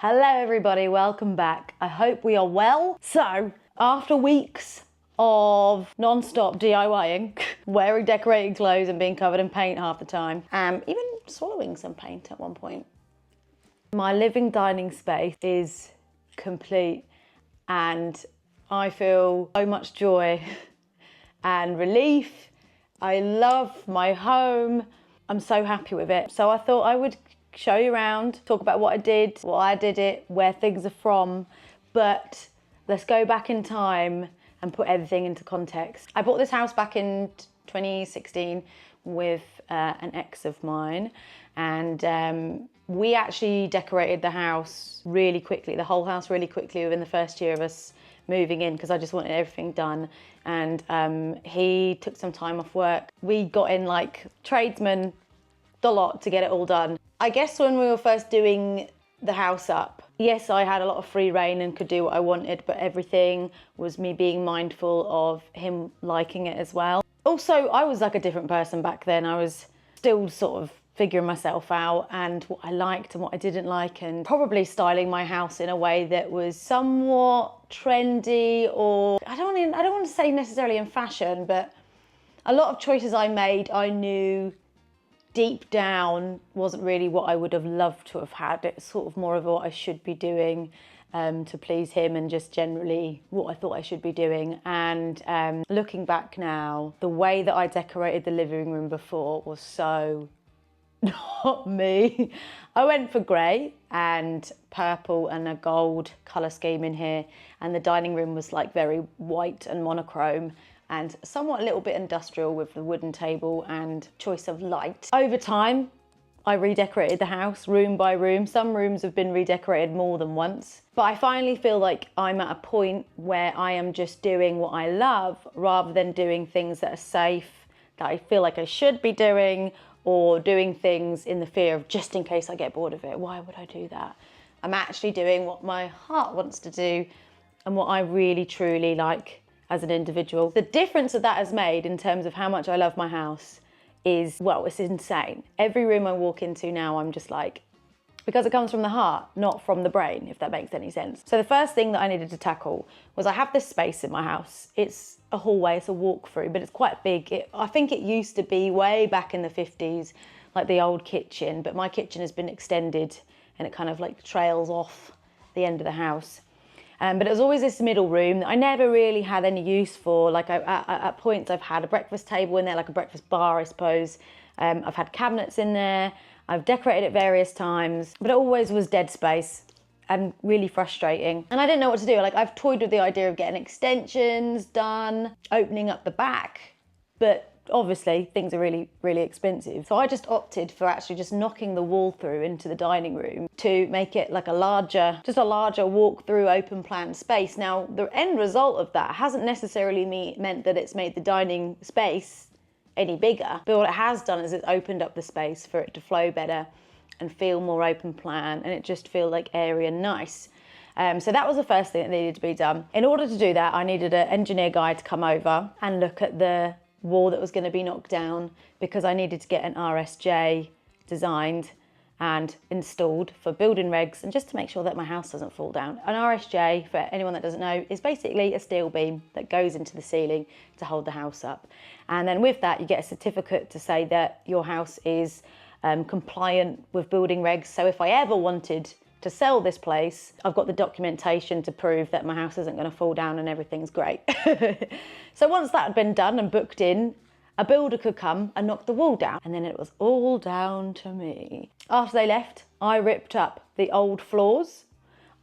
Hello everybody, welcome back. I hope we are well. So, after weeks of non-stop DIYing, wearing decorating clothes and being covered in paint half the time, even swallowing some paint at one point, my living dining space is complete and I feel so much joy and relief. I love my home. I'm so happy with it. So I thought I would show you around, talk about what I did, why I did it, where things are from, but let's go back in time and put everything into context. I bought this house back in 2016 with an ex of mine, and we actually decorated the house really quickly, the whole house really quickly within the first year of us moving in, because I just wanted everything done. And he took some time off work. We got in like tradesmen, the lot, to get it all done. I guess when we were first doing the house up, yes, I had a lot of free reign and could do what I wanted, but everything was me being mindful of him liking it as well. Also, I was like a different person back then. I was still sort of figuring myself out and what I liked and what I didn't like, and probably styling my house in a way that was somewhat trendy, or I don't want to say necessarily in fashion, but a lot of choices I made, I knew deep down wasn't really what I would have loved to have had. It's sort of more of what I should be doing to please him, and just generally what I thought I should be doing. And looking back now, the way that I decorated the living room before was so not me. I went for grey and purple and a gold colour scheme in here, and the dining room was like very white and monochrome and somewhat a little bit industrial with the wooden table and choice of light. Over time, I redecorated the house room by room. Some rooms have been redecorated more than once, but I finally feel like I'm at a point where I am just doing what I love rather than doing things that are safe, that I feel like I should be doing, or doing things in the fear of just in case I get bored of it. Why would I do that? I'm actually doing what my heart wants to do and what I really truly like as an individual. The difference that has made in terms of how much I love my house is, well, it's insane. Every room I walk into now, I'm just like, because it comes from the heart, not from the brain, if that makes any sense. So the first thing that I needed to tackle was, I have this space in my house. It's a hallway, it's a walk-through, but it's quite big. I think it used to be way back in the 50s, like the old kitchen, but my kitchen has been extended and it kind of like trails off the end of the house. But it was always this middle room that I never really had any use for. Like at points I've had a breakfast table in there, like a breakfast bar, I suppose. I've had cabinets in there. I've decorated it various times, but it always was dead space and really frustrating. And I didn't know what to do. Like, I've toyed with the idea of getting extensions done, opening up the back, but obviously things are really, really expensive. So I just opted for actually just knocking the wall through into the dining room to make it like a larger walk-through open plan space. Now, the end result of that hasn't necessarily meant that it's made the dining space any bigger, but what it has done is it's opened up the space for it to flow better and feel more open plan, and it just feel like airy and nice. So that was the first thing that needed to be done. In order to do that, I needed an engineer guy to come over and look at the wall that was going to be knocked down, because I needed to get an RSJ designed and installed for building regs, and just to make sure that my house doesn't fall down. An RSJ, for anyone that doesn't know, is basically a steel beam that goes into the ceiling to hold the house up. And then with that, you get a certificate to say that your house is compliant with building regs. So if I ever wanted to sell this place, I've got the documentation to prove that my house isn't going to fall down and everything's great. So once that had been done and booked in, a builder could come and knock the wall down, and then it was all down to me. After they left, I ripped up the old floors,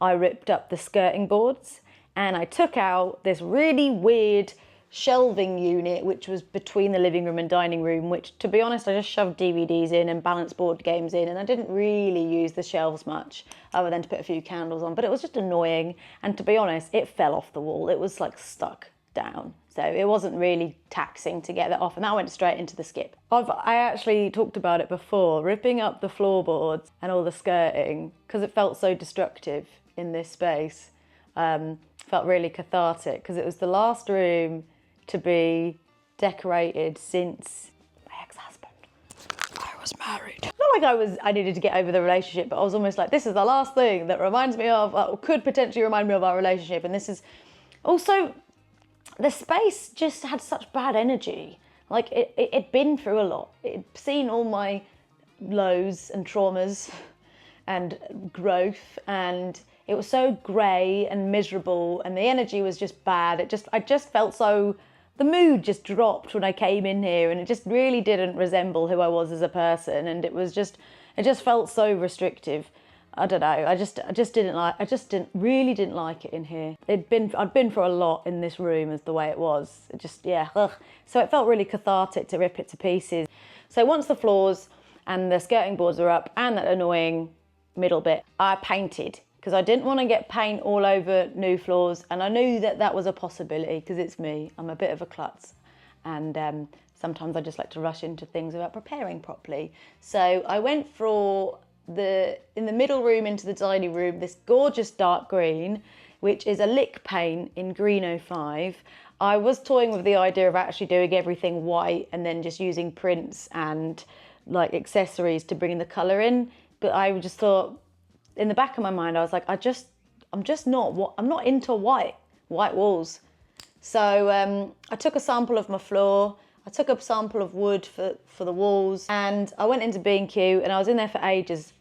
I ripped up the skirting boards, and I took out this really weird shelving unit which was between the living room and dining room, which, to be honest, I just shoved DVDs in and balanced board games in, and I didn't really use the shelves much other than to put a few candles on, but it was just annoying. And to be honest, it fell off the wall. It was like stuck down, so it wasn't really taxing to get that off, and that went straight into the skip. I actually talked about it before, ripping up the floorboards and all the skirting, because it felt so destructive in this space. Felt really cathartic, because it was the last room to be decorated since my ex-husband. I was married. No, like I needed to get over the relationship, but I was almost like, this is the last thing that reminds me of, or could potentially remind me of our relationship. And this is also, the space just had such bad energy. Like it'd been through a lot. It'd seen all my lows and traumas and growth, and it was so grey and miserable, and the energy was just bad. I just felt so, the mood just dropped when I came in here, and it just really didn't resemble who I was as a person, and it just felt so restrictive. I don't know, I just really didn't like it in here. I'd been for a lot in this room as the way it was. It just, yeah, ugh. So it felt really cathartic to rip it to pieces. So once the floors and the skirting boards are up and that annoying middle bit, I painted, because I didn't want to get paint all over new floors, and I knew that that was a possibility because it's me. I'm a bit of a klutz, and sometimes I just like to rush into things without preparing properly. So I went for in the middle room into the dining room, this gorgeous dark green, which is a lick paint in green 05. I was toying with the idea of actually doing everything white and then just using prints and like accessories to bring the colour in, but I just thought, in the back of my mind, I was like, I'm not into white walls. So I took a sample of my floor, I took a sample of wood for the walls, and I went into B&Q, and I was in there for ages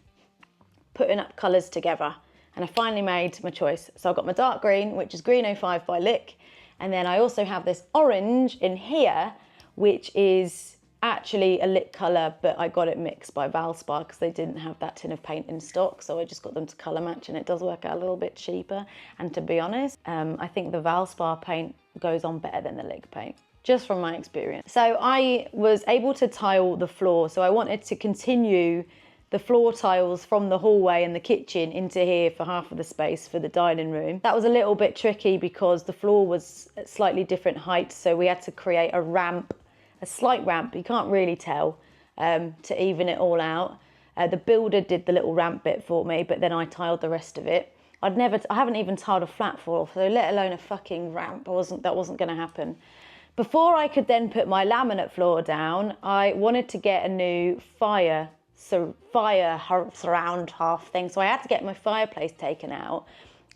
putting up colours together, and I finally made my choice. So I've got my dark green, which is green 05 by Lick, and then I also have this orange in here, which is actually a Lick colour, but I got it mixed by Valspar because they didn't have that tin of paint in stock, so I just got them to colour match, and it does work out a little bit cheaper. And to be honest, I think the Valspar paint goes on better than the Lick paint, just from my experience. So I was able to tile the floor, so I wanted to continue the floor tiles from the hallway and the kitchen into here for half of the space for the dining room. That was a little bit tricky because the floor was at slightly different heights, so we had to create a ramp, a slight ramp, you can't really tell, to even it all out. The builder did the little ramp bit for me, but then I tiled the rest of it. I haven't even tiled a flat floor, so let alone a fucking ramp. That wasn't going to happen. Before I could then put my laminate floor down, I wanted to get a new fire surround half thing, so I had to get my fireplace taken out.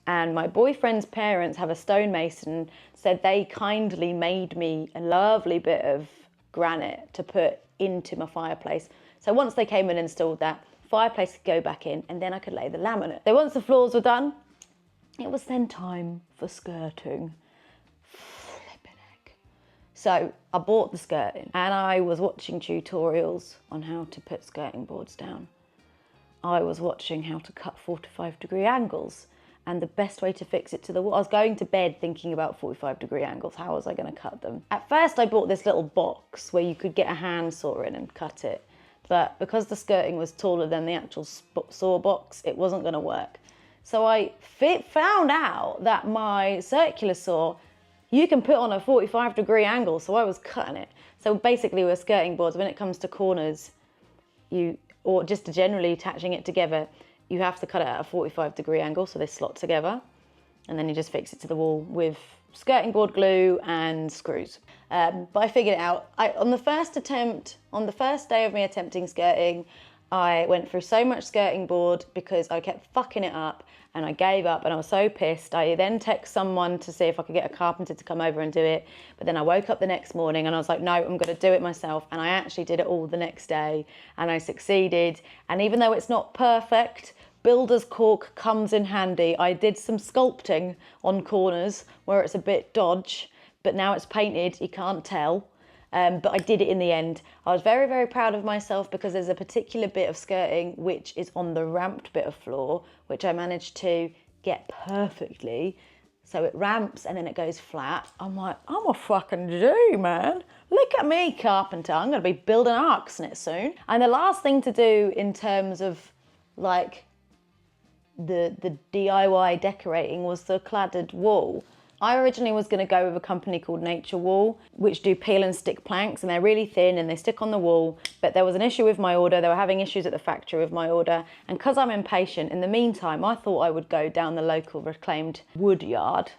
And my boyfriend's parents have a stonemason, said they kindly made me a lovely bit of granite to put into my fireplace. So once they came and installed that, fireplace could go back in, and then I could lay the laminate. So once the floors were done, it was then time for skirting. Flippin' heck. So I bought the skirting, and I was watching tutorials on how to put skirting boards down. I was watching how to cut 45-degree angles, and the best way to fix it to the wall. I was going to bed thinking about 45-degree angles. How was I going to cut them? At first I bought this little box where you could get a handsaw in and cut it, but because the skirting was taller than the actual saw box, it wasn't going to work. So I found out that my circular saw, you can put on a 45-degree angle, so I was cutting it. So basically with skirting boards, when it comes to corners, or just generally attaching it together, you have to cut it at a 45-degree angle so they slot together, and then you just fix it to the wall with skirting board glue and screws. But I figured it out. On the first day of me attempting skirting, I went through so much skirting board because I kept fucking it up, and I gave up, and I was so pissed. I then text someone to see if I could get a carpenter to come over and do it, but then I woke up the next morning and I was like, no, I'm going to do it myself. And I actually did it all the next day, and I succeeded. And even though it's not perfect, builder's cork comes in handy. I did some sculpting on corners where it's a bit dodge, but now it's painted, you can't tell. But I did it in the end. I was very, very proud of myself because there's a particular bit of skirting which is on the ramped bit of floor, which I managed to get perfectly. So it ramps and then it goes flat. I'm like, I'm a fucking G, man. Look at me, carpenter. I'm gonna be building arcs in it soon. And the last thing to do in terms of like the DIY decorating was the cladded wall. I originally was going to go with a company called Nature Wall, which do peel and stick planks, and they're really thin and they stick on the wall, but there was an issue with my order. They were having issues at the factory with my order, and because I'm impatient, in the meantime, I thought I would go down the local reclaimed wood yard,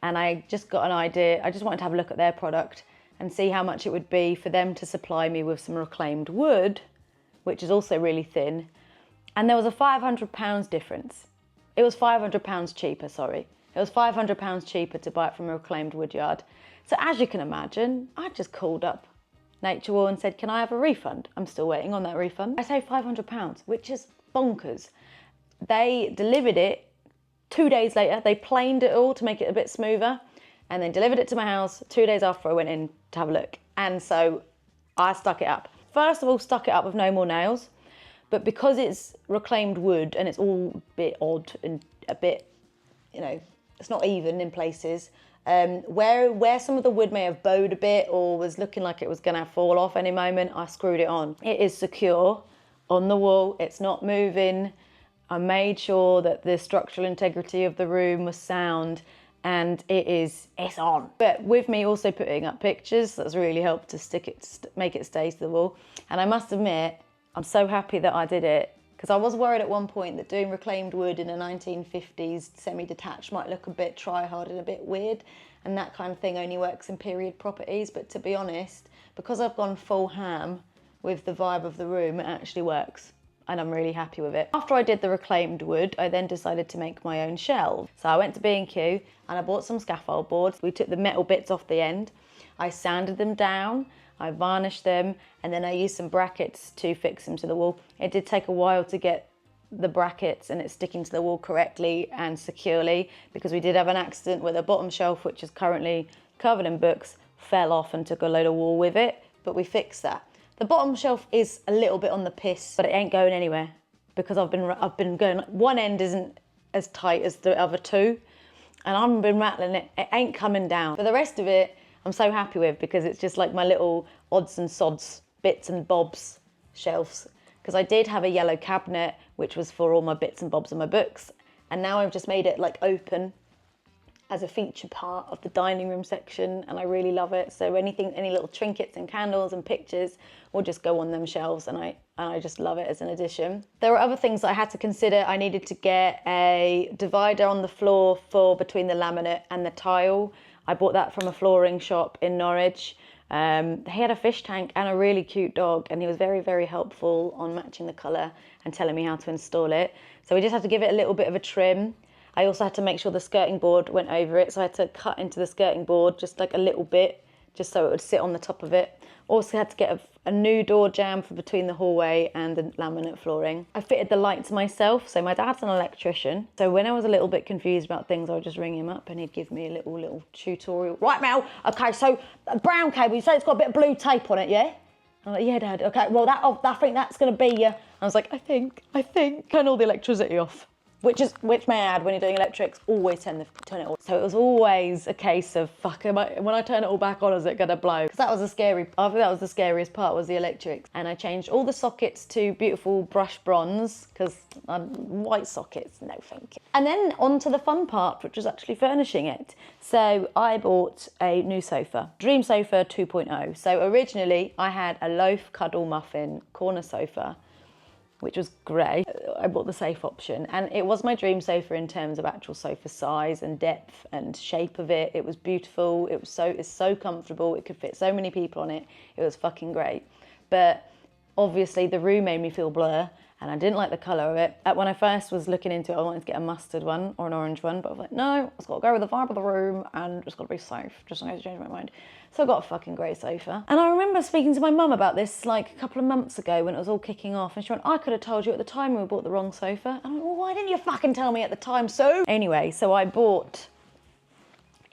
and I just got an idea. I just wanted to have a look at their product and see how much it would be for them to supply me with some reclaimed wood which is also really thin. And there was a £500 difference. It was £500 cheaper, sorry. It was £500 cheaper to buy it from a reclaimed woodyard. So as you can imagine, I just called up Nature Wall and said, can I have a refund? I'm still waiting on that refund. I saved £500, which is bonkers. They delivered it 2 days later. They planed it all to make it a bit smoother, and then delivered it to my house 2 days after I went in to have a look. And so I stuck it up. First of all, stuck it up with no more nails, but because it's reclaimed wood and it's all a bit odd and a bit, you know, it's not even in places, where some of the wood may have bowed a bit or was looking like it was gonna fall off any moment, I screwed it on. It is secure on the wall, it's not moving. I made sure that the structural integrity of the room was sound, and it's on. But with me also putting up pictures, that's really helped to make it stay to the wall. And I must admit, I'm so happy that I did it, because I was worried at one point that doing reclaimed wood in a 1950s semi-detached might look a bit try-hard and a bit weird, and that kind of thing only works in period properties. But to be honest, because I've gone full ham with the vibe of the room, it actually works. And I'm really happy with it. After I did the reclaimed wood, I then decided to make my own shelves. So I went to B&Q and I bought some scaffold boards. We took the metal bits off the end. I sanded them down, I varnished them, and then I used some brackets to fix them to the wall. It did take a while to get the brackets and it's sticking to the wall correctly and securely, because we did have an accident where the bottom shelf, which is currently covered in books, fell off and took a load of wall with it, but we fixed that. The bottom shelf is a little bit on the piss, but it ain't going anywhere because I've been going, one end isn't as tight as the other two, and I've been rattling it, it ain't coming down. But the rest of it, I'm so happy with, because it's just like my little odds and sods, bits and bobs shelves. Because I did have a yellow cabinet, which was for all my bits and bobs of my books, and now I've just made it like open as a feature part of the dining room section, and I really love it. So any little trinkets and candles and pictures will just go on them shelves, and I just love it as an addition. There were other things that I had to consider. I needed to get a divider on the floor for between the laminate and the tile. I bought that from a flooring shop in Norwich. He had a fish tank and a really cute dog, and he was very, very helpful on matching the colour and telling me how to install it. So we just had to give it a little bit of a trim. I also had to make sure the skirting board went over it, so I had to cut into the skirting board just like a little bit, just so it would sit on the top of it. Also had to get a new door jamb for between the hallway and the laminate flooring. I fitted the lights myself, so my dad's an electrician. So when I was a little bit confused about things, I would just ring him up and he'd give me a little tutorial. Right, Mel, okay, so a brown cable, you say it's got a bit of blue tape on it, yeah? I'm like, yeah, Dad, okay, well, I think that's gonna be I was like, I think, turn all the electricity off. Which may I add, when you're doing electrics, always turn it off. So it was always a case of, fuck, when I turn it all back on, is it gonna blow? Because that was I think that was the scariest part, was the electrics. And I changed all the sockets to beautiful brush bronze, because white sockets, no thank you. And then on to the fun part, which was actually furnishing it. So I bought a new sofa, Dream Sofa 2.0. So originally I had a loaf cuddle muffin corner sofa, which was great. I bought the safe option, and it was my dream sofa in terms of actual sofa size and depth and shape of it. It was beautiful, it's so comfortable, it could fit so many people on it. It was fucking great. But obviously the room made me feel blur, and I didn't like the colour of it. When I first was looking into it, I wanted to get a mustard one or an orange one, but I was like, no, it's got to go with the vibe of the room and it's got to be safe, just in case I change my mind. So I got a fucking grey sofa. And I remember speaking to my mum about this like a couple of months ago when it was all kicking off, and she went, I could have told you at the time when we bought the wrong sofa. And I went, well, why didn't you fucking tell me at the time, so? Anyway, so I bought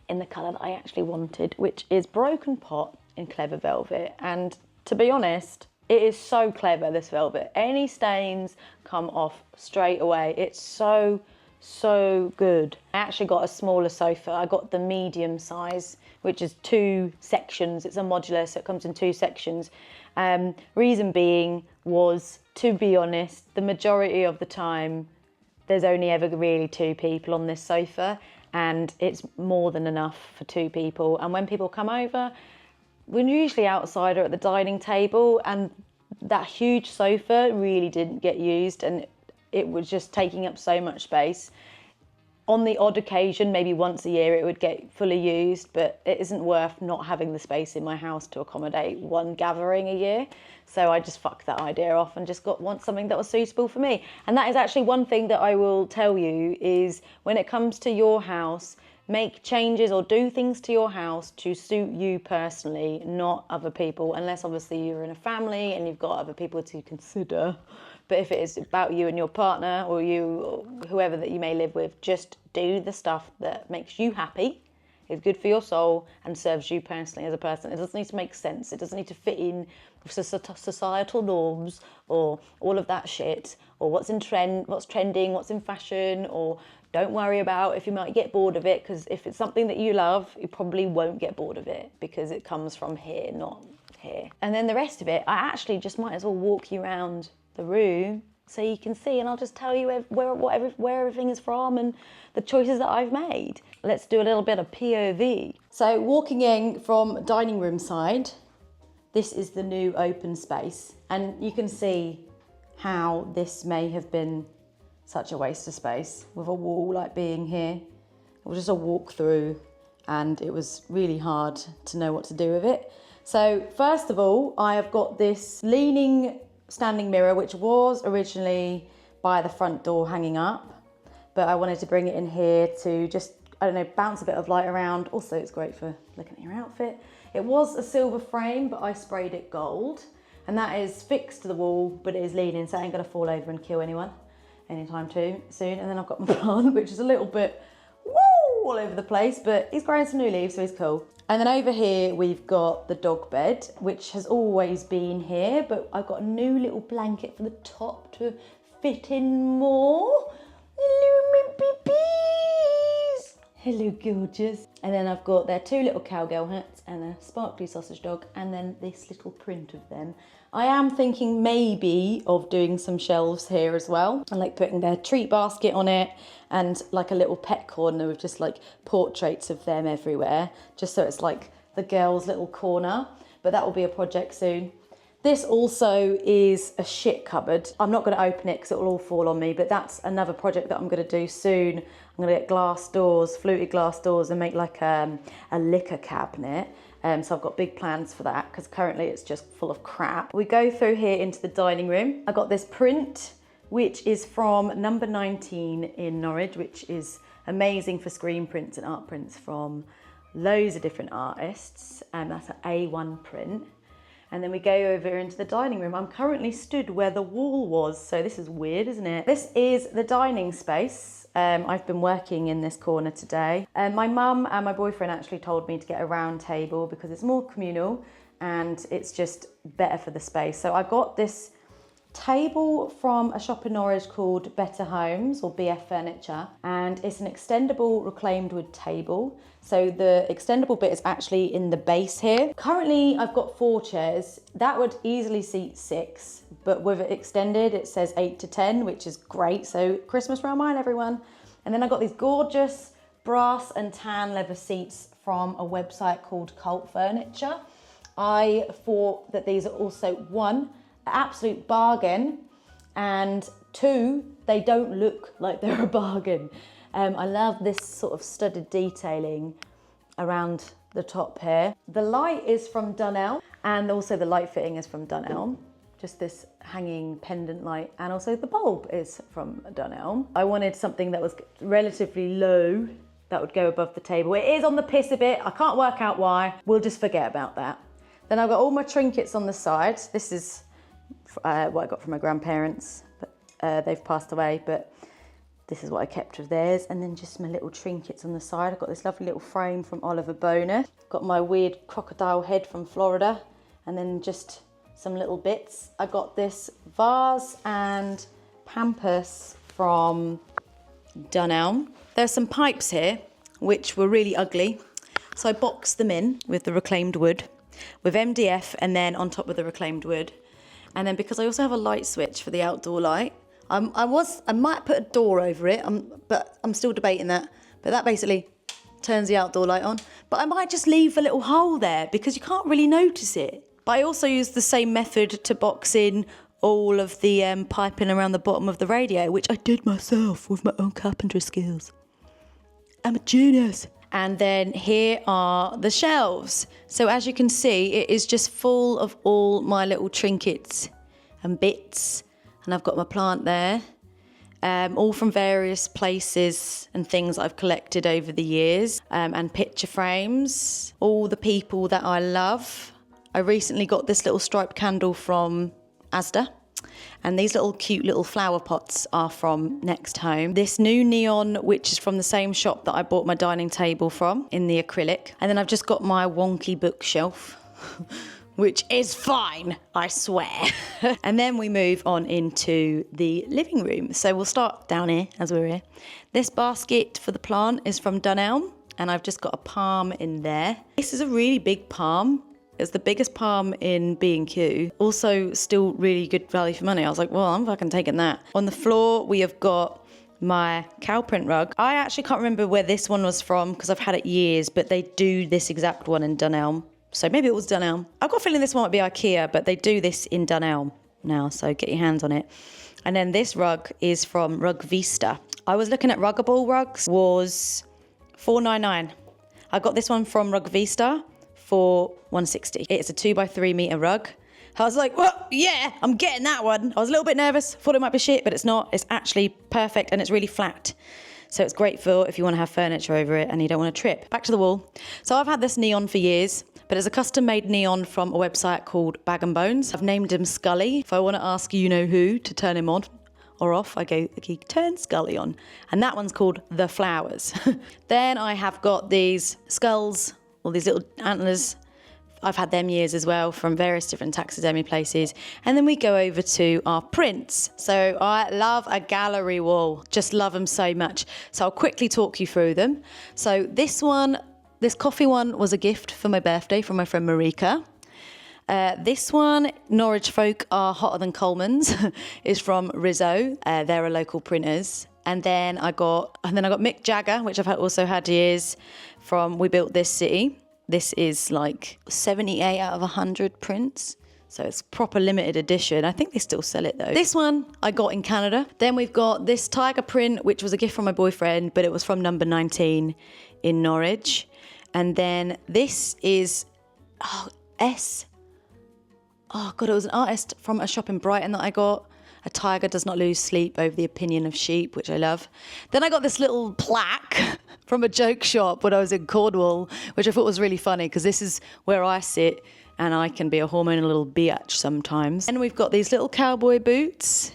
in the colour that I actually wanted, which is Broken Pot in Clever Velvet. And to be honest, it is so clever, this velvet. Any stains come off straight away. It's so good. I actually got a smaller sofa. I got the medium size, which is 2 sections. It's a modular, so it comes in 2 sections. Reason being was, to be honest, the majority of the time, there's only ever really 2 people on this sofa, and it's more than enough for 2 people. And when people come over, we're usually outside or at the dining table, and that huge sofa really didn't get used, and it was just taking up so much space. On the odd occasion, maybe once a year, it would get fully used, but it isn't worth not having the space in my house to accommodate one gathering a year. So I just fucked that idea off and just want something that was suitable for me. And that is actually one thing that I will tell you is when it comes to your house, make changes or do things to your house to suit you personally, not other people, unless obviously you're in a family and you've got other people to consider. But if it is about you and your partner or you or whoever that you may live with, just do the stuff that makes you happy, is good for your soul and serves you personally as a person. It doesn't need to make sense. It doesn't need to fit in with societal norms or all of that shit, or what's in trend, what's trending, what's in fashion, or don't worry about if you might get bored of it, because if it's something that you love, you probably won't get bored of it because it comes from here, not here. And then the rest of it, I actually just might as well walk you around the room so you can see, and I'll just tell you where everything is from and the choices that I've made. Let's do a little bit of POV. So walking in from dining room side, this is the new open space, and you can see how this may have been such a waste of space with a wall like being here. It was just a walk through and it was really hard to know what to do with it. So first of all, I have got this leaning standing mirror, which was originally by the front door hanging up, but I wanted to bring it in here to just, I don't know, bounce a bit of light around. Also, it's great for looking at your outfit. It was a silver frame, but I sprayed it gold, and that is fixed to the wall, but it is leaning, so it ain't gonna fall over and kill anyone anytime too soon. And then I've got my plant, which is a little bit all over the place, but he's growing some new leaves, so he's cool. And then over here, we've got the dog bed, which has always been here, but I've got a new little blanket for the top to fit in more. Hello, my babies. Hello, gorgeous. And then I've got their two little cowgirl hats and a sparkly sausage dog, and then this little print of them. I am thinking maybe of doing some shelves here as well, and like putting their treat basket on it and like a little pet corner with just like portraits of them everywhere, just so it's like the girls' little corner, but that will be a project soon. This also is a shit cupboard. I'm not going to open it because it will all fall on me, but that's another project that I'm going to do soon. I'm going to get glass doors, fluted glass doors, and make like a liquor cabinet. So I've got big plans for that because currently it's just full of crap. We go through here into the dining room. I got this print, which is from number 19 in Norwich, which is amazing for screen prints and art prints from loads of different artists. And that's an A1 print. And then we go over into the dining room. I'm currently stood where the wall was, so this is weird, isn't it? This is the dining space. I've been working in this corner today. My mum and my boyfriend actually told me to get a round table because it's more communal and it's just better for the space. So I got this table from a shop in Norwich called Better Homes, or BF Furniture, and it's an extendable reclaimed wood table. So the extendable bit is actually in the base here. Currently I've got 4 chairs. That would easily seat 6, but with it extended it says 8 to 10, which is great. So Christmas round mine, everyone. And then I got these gorgeous brass and tan leather seats from a website called Cult Furniture. I thought that these are also, 1, an absolute bargain, and 2, they don't look like they're a bargain. I love this sort of studded detailing around the top here. The light is from Dunelm, and also the light fitting is from Dunelm. Just this hanging pendant light, and also the bulb is from Dunelm. I wanted something that was relatively low that would go above the table. It is on the piss a bit. I can't work out why. We'll just forget about that. Then I've got all my trinkets on the side. This is what I got from my grandparents, but they've passed away, but this is what I kept of theirs. And then just my little trinkets on the side. I've got this lovely little frame from Oliver Boner. Got my weird crocodile head from Florida, and then just some little bits. I got this vase and pampas from Dunelm. There's some pipes here, which were really ugly. So I boxed them in with the reclaimed wood, with MDF, and then on top of the reclaimed wood. And then because I also have a light switch for the outdoor light, I might put a door over it, but I'm still debating that. But that basically turns the outdoor light on. But I might just leave a little hole there because you can't really notice it. But I also used the same method to box in all of the piping around the bottom of the radio, which I did myself with my own carpentry skills. I'm a genius. And then here are the shelves. So as you can see, it is just full of all my little trinkets and bits. And I've got my plant there, all from various places and things I've collected over the years, and picture frames, all the people that I love. I recently got this little striped candle from Asda. And these little cute little flower pots are from Next Home. This new neon, which is from the same shop that I bought my dining table from in the acrylic. And then I've just got my wonky bookshelf, which is fine, I swear. And then we move on into the living room. So we'll start down here as we're here. This basket for the plant is from Dunelm, and I've just got a palm in there. This is a really big palm. It's the biggest palm in B&Q. Also still really good value for money. I was like, well, I'm fucking taking that. On the floor, we have got my cow print rug. I actually can't remember where this one was from because I've had it years, but they do this exact one in Dunelm. So maybe it was Dunelm. I've got a feeling this one might be IKEA, but they do this in Dunelm now, so get your hands on it. And then this rug is from Rug Vista. I was looking at Ruggable rugs, was $4.99. I got this one from Rug Vista for $1.60. It's a 2x3 meter rug. I was like, well, yeah, I'm getting that one. I was a little bit nervous, thought it might be shit, but it's not. It's actually perfect and it's really flat. So it's great for if you want to have furniture over it and you don't want to trip. Back to the wall. So I've had this neon for years, but it's a custom made neon from a website called Bag and Bones. I've named him Scully. If I want to ask you know who to turn him on or off, I go, okay, turn Scully on. And that one's called The Flowers. Then I have got these skulls, all these little antlers. I've had them years as well from various different taxidermy places. And then we go over to our prints. So I love a gallery wall, just love them so much. So I'll quickly talk you through them. So this one, this coffee one was a gift for my birthday from my friend Marika. This one, Norwich folk are hotter than Coleman's, is from Rizzo. They're a local printers. And then I got Mick Jagger, which I've also had years from We Built This City. This is like 78 out of 100 prints. So it's proper limited edition. I think they still sell it though. This one I got in Canada. Then we've got this tiger print, which was a gift from my boyfriend, but it was from number 19 in Norwich. And then this is, it was an artist from a shop in Brighton that I got. A tiger does not lose sleep over the opinion of sheep, which I love. Then I got this little plaque from a joke shop when I was in Cornwall, which I thought was really funny because this is where I sit and I can be a hormonal little biatch sometimes. And we've got these little cowboy boots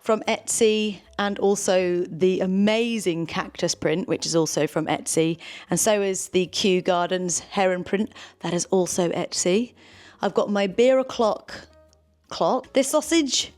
from Etsy and also the amazing cactus print, which is also from Etsy. And so is the Kew Gardens heron print. That is also Etsy. I've got my beer o'clock clock. This sausage,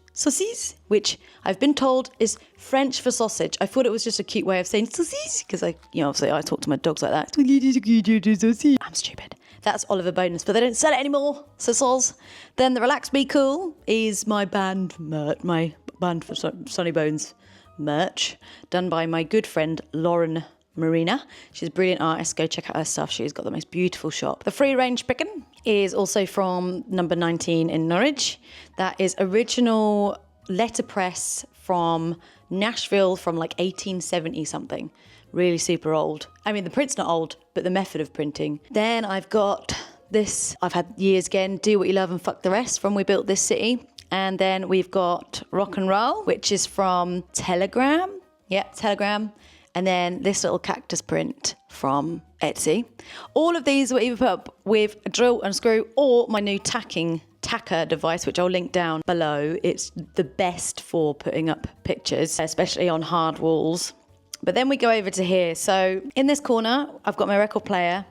which I've been told is French for sausage. I thought it was just a cute way of saying sausage because obviously I talk to my dogs like that. I'm stupid. That's Oliver Bonus, but they don't sell it anymore. So soz. Then the Relax Be Cool is my band merch, my band for Sonny Bones merch, done by my good friend Lauren Marina. She's a brilliant artist. Go check out her stuff. She's got the most beautiful shop. The Free Range Picken is also from number 19 in Norwich. That is original letterpress from Nashville from like 1870 something. Really super old. I mean, the print's not old, but the method of printing. Then I've got this, I've had years again, Do What You Love and Fuck the Rest from We Built This City. And then we've got Rock and Roll, which is from Telegram. Yeah, Telegram. And then this little cactus print from Etsy. All of these were either put up with a drill and screw or my new tacker device, which I'll link down below. It's the best for putting up pictures, especially on hard walls. But then we go over to here. So in this corner, I've got my record player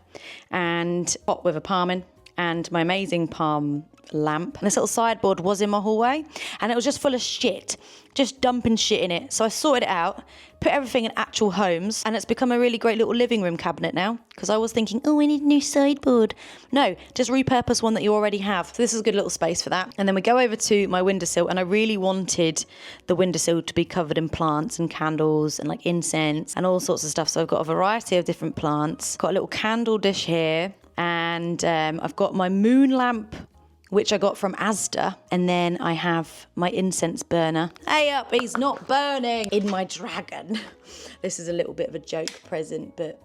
and pot with a palm in and my amazing palm lamp. And this little sideboard was in my hallway and it was just full of shit, just dumping shit in it. So I sorted it out, put everything in actual homes, and it's become a really great little living room cabinet now because I was thinking, oh, I need a new sideboard. No, just repurpose one that you already have. So this is a good little space for that. And then we go over to my windowsill, and I really wanted the windowsill to be covered in plants and candles and like incense and all sorts of stuff. So I've got a variety of different plants. Got a little candle dish here, and I've got my moon lamp which I got from Asda. And then I have my incense burner. Hey up, he's not burning in my dragon. This is a little bit of a joke present, but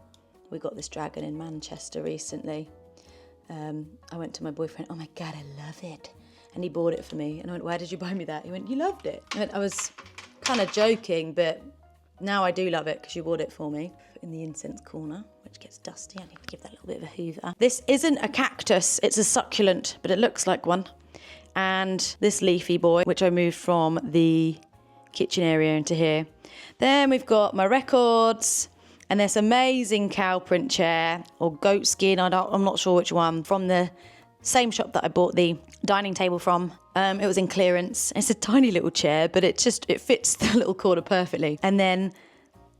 we got this dragon in Manchester recently. I went to my boyfriend, oh my God, I love it. And he bought it for me. And I went, why did you buy me that? He went, you loved it. I was kind of joking, but now I do love it because you bought it for me. In the incense corner, which gets dusty. I need to give that a little bit of a hoover. This isn't a cactus, it's a succulent, but it looks like one. And this leafy boy, which I moved from the kitchen area into here. Then we've got my records and this amazing cow print chair or goat skin, I'm not sure which one, from the same shop that I bought the dining table from. It was in clearance. It's a tiny little chair, but it fits the little corner perfectly. And then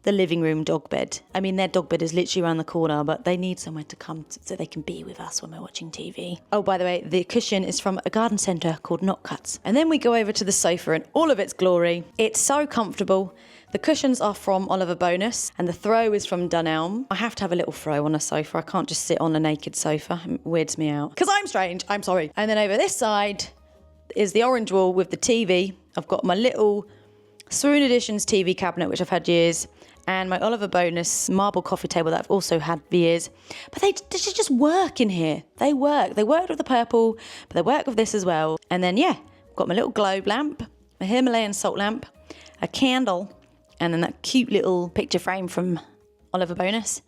the living room dog bed. I mean, their dog bed is literally around the corner, but they need somewhere to come so they can be with us when we're watching TV. Oh, by the way, the cushion is from a garden centre called Knot Cuts. And then we go over to the sofa in all of its glory. It's so comfortable. The cushions are from Oliver Bonus and the throw is from Dunelm. I have to have a little throw on a sofa. I can't just sit on a naked sofa. It weirds me out. Because I'm strange. I'm sorry. And then over this side is the orange wall with the TV. I've got my little Swoon Editions TV cabinet, which I've had years. And my Oliver Bonus marble coffee table that I've also had for years. But they just work in here. They work. They work with the purple, but they work with this as well. And then, yeah, I've got my little globe lamp, a Himalayan salt lamp, a candle, and then that cute little picture frame from Oliver Bonus.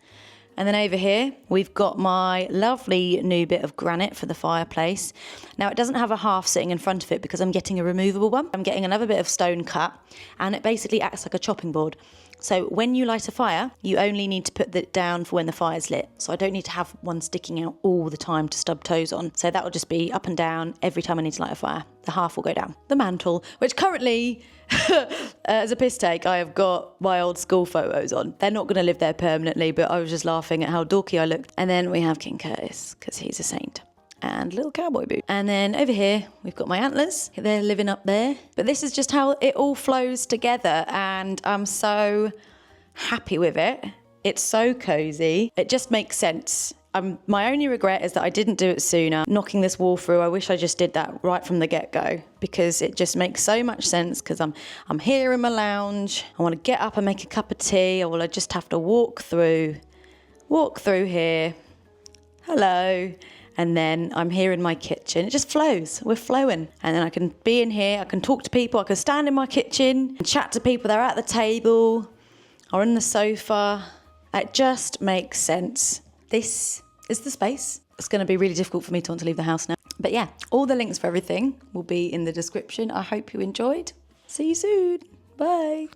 And then over here, we've got my lovely new bit of granite for the fireplace. Now, it doesn't have a half sitting in front of it because I'm getting a removable one. I'm getting another bit of stone cut, and it basically acts like a chopping board. So when you light a fire, you only need to put it down for when the fire's lit. So I don't need to have one sticking out all the time to stub toes on. So that will just be up and down every time I need to light a fire. The half will go down. The mantle, which currently, as a piss take, I have got my old school photos on. They're not going to live there permanently, but I was just laughing at how dorky I looked. And then we have King Curtis, because he's a saint. And little cowboy boot. And then over here, we've got my antlers. They're living up there. But this is just how it all flows together. And I'm so happy with it. It's so cozy. It just makes sense. My only regret is that I didn't do it sooner. Knocking this wall through, I wish I just did that right from the get-go. Because it just makes so much sense. Because I'm here in my lounge. I want to get up and make a cup of tea. Or will I just have to walk through here. Hello. And then I'm here in my kitchen. It just flows. We're flowing. And then I can be in here. I can talk to people. I can stand in my kitchen and chat to people. They're at the table or on the sofa. It just makes sense. This is the space. It's going to be really difficult for me to want to leave the house now. But yeah, all the links for everything will be in the description. I hope you enjoyed. See you soon. Bye.